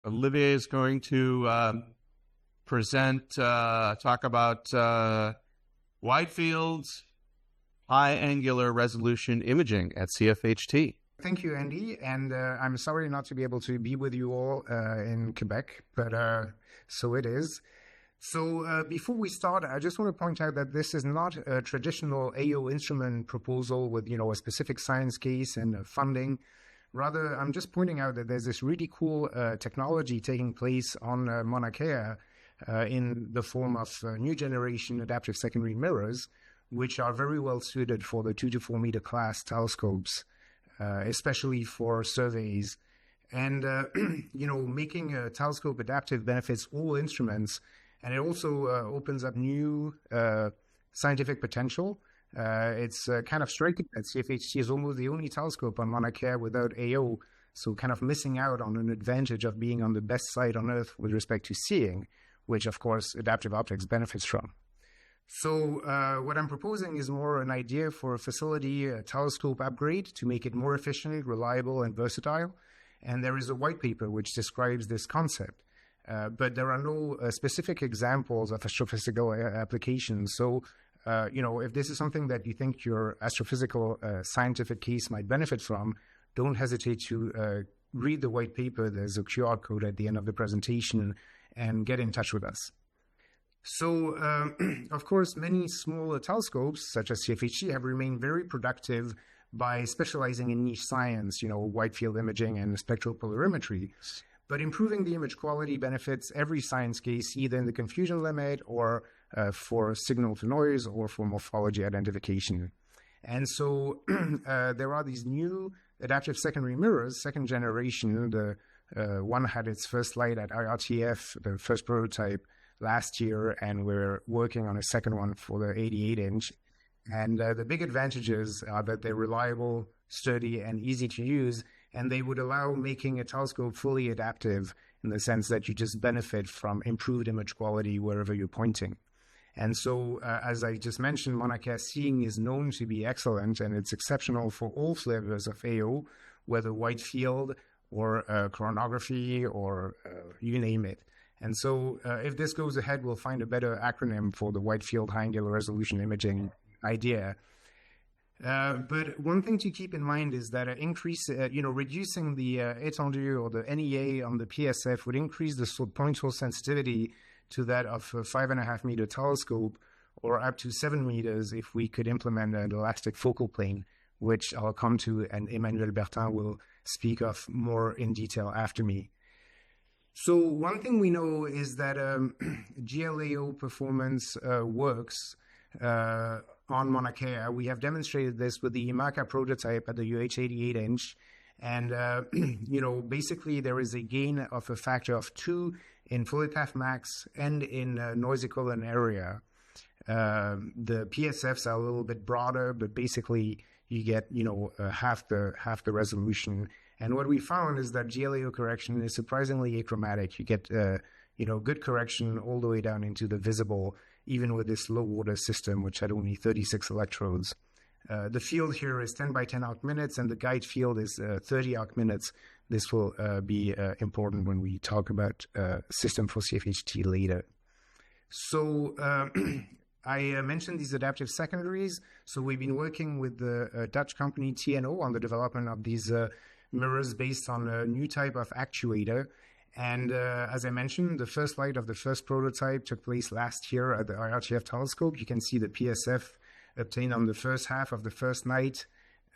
Olivier is going to talk about wide fields, high angular resolution imaging at CFHT. Thank you, Andy. And I'm sorry not to be able to be with you all in Quebec, but so it is. So before we start, I just want to point out that this is not a traditional AO instrument proposal with, a specific science case and funding. Rather, I'm just pointing out that there's this really cool technology taking place on Mauna Kea in the form of new generation adaptive secondary mirrors, which are very well suited for the 2 to 4 meter class telescopes, especially for surveys. And, making a telescope adaptive benefits all instruments, and it also opens up new scientific potential. It's kind of striking that CFHT is almost the only telescope on Mauna Kea without AO, so kind of missing out on an advantage of being on the best site on Earth with respect to seeing, which, of course, adaptive optics benefits from. So what I'm proposing is more an idea for a facility, a telescope upgrade to make it more efficient, reliable, and versatile. And there is a white paper which describes this concept. But there are no specific examples of astrophysical applications. So if this is something that you think your astrophysical scientific case might benefit from, don't hesitate to read the white paper. There's a QR code at the end of the presentation, and get in touch with us. So, of course, many smaller telescopes, such as CFHT, have remained very productive by specializing in niche science, wide field imaging and spectral polarimetry. But improving the image quality benefits every science case, either in the confusion limit or for signal to noise or for morphology identification. And so there are these new adaptive secondary mirrors, second generation. The one had its first light at IRTF, the first prototype, last year, and we're working on a second one for the 88-inch. And the big advantages are that they're reliable, sturdy, and easy to use, and they would allow making a telescope fully adaptive in the sense that you just benefit from improved image quality wherever you're pointing. And so, as I just mentioned, Mauna Kea seeing is known to be excellent, and it's exceptional for all flavors of AO, whether wide field or chronography or you name it. And so, if this goes ahead, we'll find a better acronym for the wide field high angular resolution imaging idea. But one thing to keep in mind is that reducing the étendue or the NEA on the PSF would increase the point source sensitivity to that of a 5.5 meter telescope, or up to 7 meters if we could implement an elastic focal plane, which I'll come to, and Emmanuel Bertin will speak of more in detail after me. So one thing we know is that GLAO performance works on Mauna Kea. We have demonstrated this with the IMACA prototype at the UH88-inch. And, basically there is a gain of a factor of 2 in fully path max and in noise equivalent area. The PSFs are a little bit broader, but basically you get, half the resolution. And what we found is that GLAO correction is surprisingly achromatic. You get, good correction all the way down into the visible, even with this low water system, which had only 36 electrodes. The field here is 10 by 10 arc minutes, and the guide field is 30 arc minutes. This will be important when we talk about system for CFHT later. So I mentioned these adaptive secondaries. So we've been working with the Dutch company TNO on the development of these mirrors based on a new type of actuator. And as I mentioned, the first light of the first prototype took place last year at the IRTF telescope. You can see the PSF obtained on the first half of the first night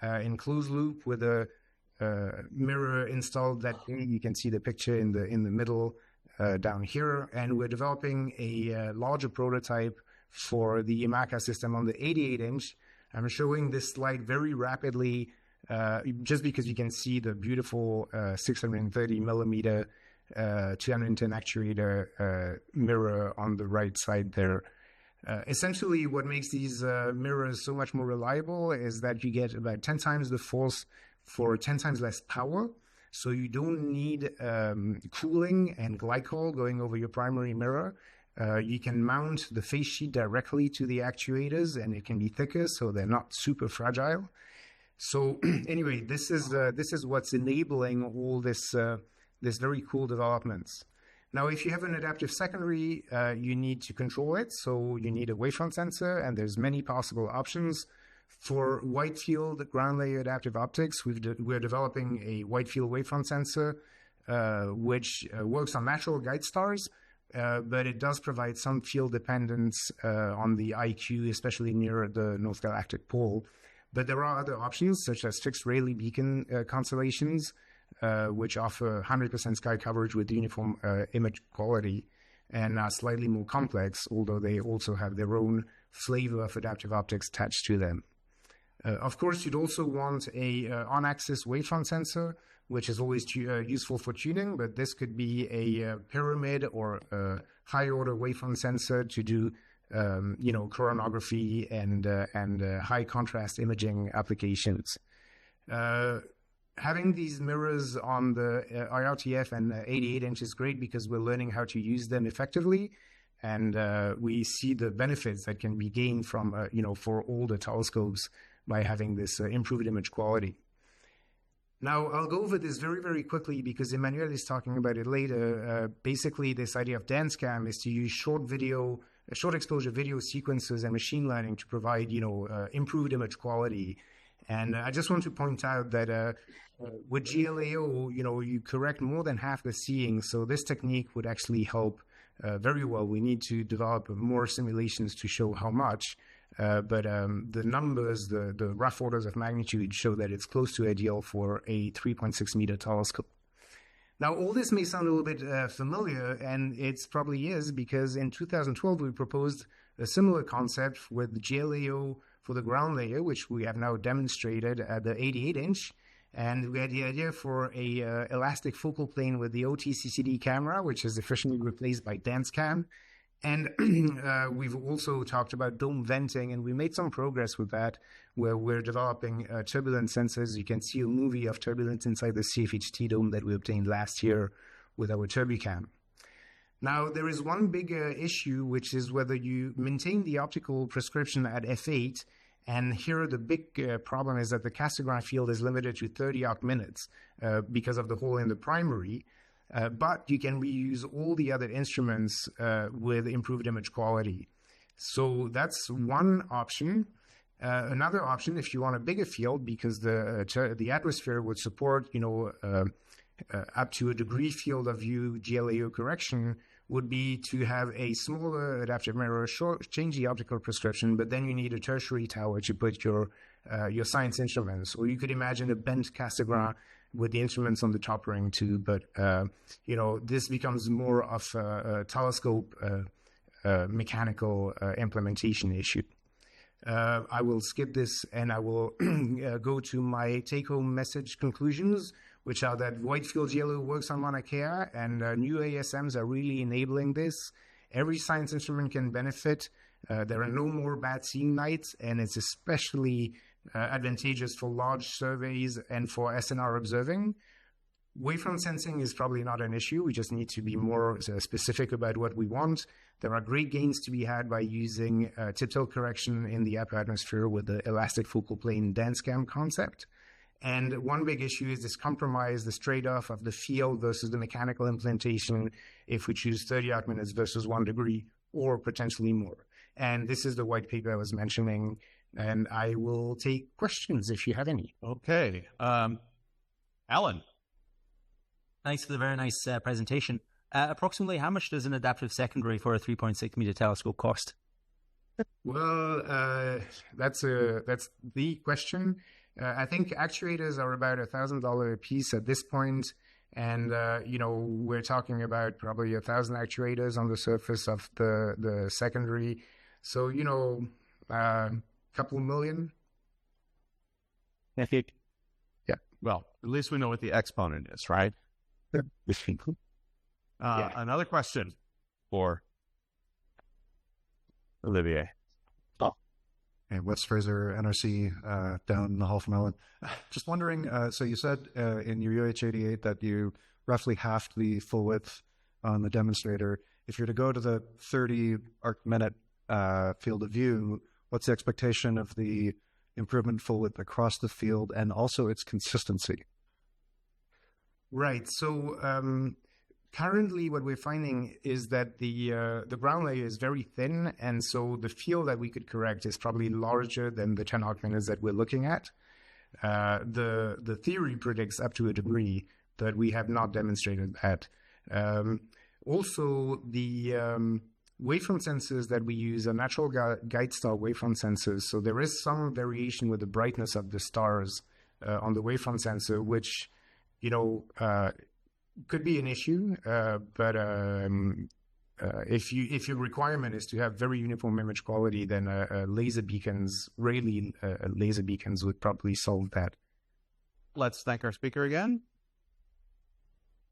in closed loop with a mirror installed that day. You can see the picture in the middle down here. And we're developing a larger prototype for the IMACA system on the 88-inch. I'm showing this slide very rapidly just because you can see the beautiful 630 millimeter 210 actuator mirror on the right side there. Essentially, what makes these mirrors so much more reliable is that you get about 10 times the force for 10 times less power. So you don't need cooling and glycol going over your primary mirror. You can mount the face sheet directly to the actuators, and it can be thicker, so they're not super fragile. So anyway, this is what's enabling all this this very cool developments. Now, if you have an adaptive secondary, you need to control it. So you need a wavefront sensor, and there's many possible options. For wide field ground layer adaptive optics, we're developing a wide field wavefront sensor, which works on natural guide stars, but it does provide some field dependence on the IQ, especially near the North Galactic Pole. But there are other options, such as fixed Rayleigh beacon constellations, which offer 100% sky coverage with uniform image quality and are slightly more complex, although they also have their own flavor of adaptive optics attached to them. Of course, you'd also want a on-axis wavefront sensor, which is always useful for tuning, but this could be a pyramid or a high-order wavefront sensor to do chronography and high-contrast imaging applications. Having these mirrors on the IRTF and 88-inch is great because we're learning how to use them effectively, and we see the benefits that can be gained from, for all the telescopes by having this improved image quality. Now, I'll go over this very, very quickly because Emmanuel is talking about it later. Basically, this idea of DanceCam is to use short exposure video sequences and machine learning to provide, improved image quality. And I just want to point out that with GLAO, you correct more than half the seeing. So this technique would actually help very well. We need to develop more simulations to show how much. But the numbers, the rough orders of magnitude show that it's close to ideal for a 3.6 meter telescope. Now, all this may sound a little bit familiar, and it probably is because in 2012 we proposed a similar concept with the GLAO for the ground layer, which we have now demonstrated at the 88-inch. And we had the idea for a elastic focal plane with the OT-CCD camera, which is efficiently replaced by DanceCam. And we've also talked about dome venting, and we made some progress with that, where we're developing turbulence sensors. You can see a movie of turbulence inside the CFHT dome that we obtained last year with our TurbiCam. Now, there is one big issue, which is whether you maintain the optical prescription at f8. And here the big problem is that the Cassegrain field is limited to 30 arc minutes because of the hole in the primary. But you can reuse all the other instruments with improved image quality. So that's one option. Another option, if you want a bigger field, because the atmosphere would support, up to a degree field of view GLAO correction, would be to have a smaller adaptive mirror, change the optical prescription, but then you need a tertiary tower to put your science instruments. Or you could imagine a bent Cassegrain with the instruments on the top ring too, but this becomes more of a telescope mechanical implementation issue. I will skip this and I will go to my take-home message conclusions, which are that wide field GLAO works on Mauna Kea, and new ASMs are really enabling this. Every science instrument can benefit. There are no more bad seeing nights, and it's especially advantageous for large surveys and for SNR observing. Wavefront sensing is probably not an issue. We just need to be more specific about what we want. There are great gains to be had by using tip-tilt correction in the upper atmosphere with the elastic focal plane DanceCam concept. And one big issue is this compromise, this trade-off of the field versus the mechanical implementation if we choose 30 arc minutes versus 1 degree or potentially more. And this is the white paper I was mentioning. And I will take questions if you have any. Okay. Alan. Thanks for the very nice presentation. Approximately how much does an adaptive secondary for a 3.6 meter telescope cost? Well, that's the question. I think actuators are about $1,000 a piece at this point. And, we're talking about probably 1,000 actuators on the surface of the secondary. So, couple million. Yeah. Well, at least we know what the exponent is, right? Another question for Olivier. Hey, Wes Fraser, NRC, down the hall from Ellen. Just wondering, so you said in your UH-88 that you roughly halved the full width on the demonstrator. If you're to go to the 30 arc minute field of view, what's the expectation of the improvement full width across the field and also its consistency? Right. So currently, what we're finding is that the ground layer is very thin, and so the field that we could correct is probably larger than the 10 arc minutes that we're looking at. The theory predicts up to a degree, but we have not demonstrated that. Also, the waveform sensors that we use are natural guide star waveform sensors. So there is some variation with the brightness of the stars on the waveform sensor, which, could be an issue. But if your requirement is to have very uniform image quality, then laser beacons, Rayleigh laser beacons would probably solve that. Let's thank our speaker again.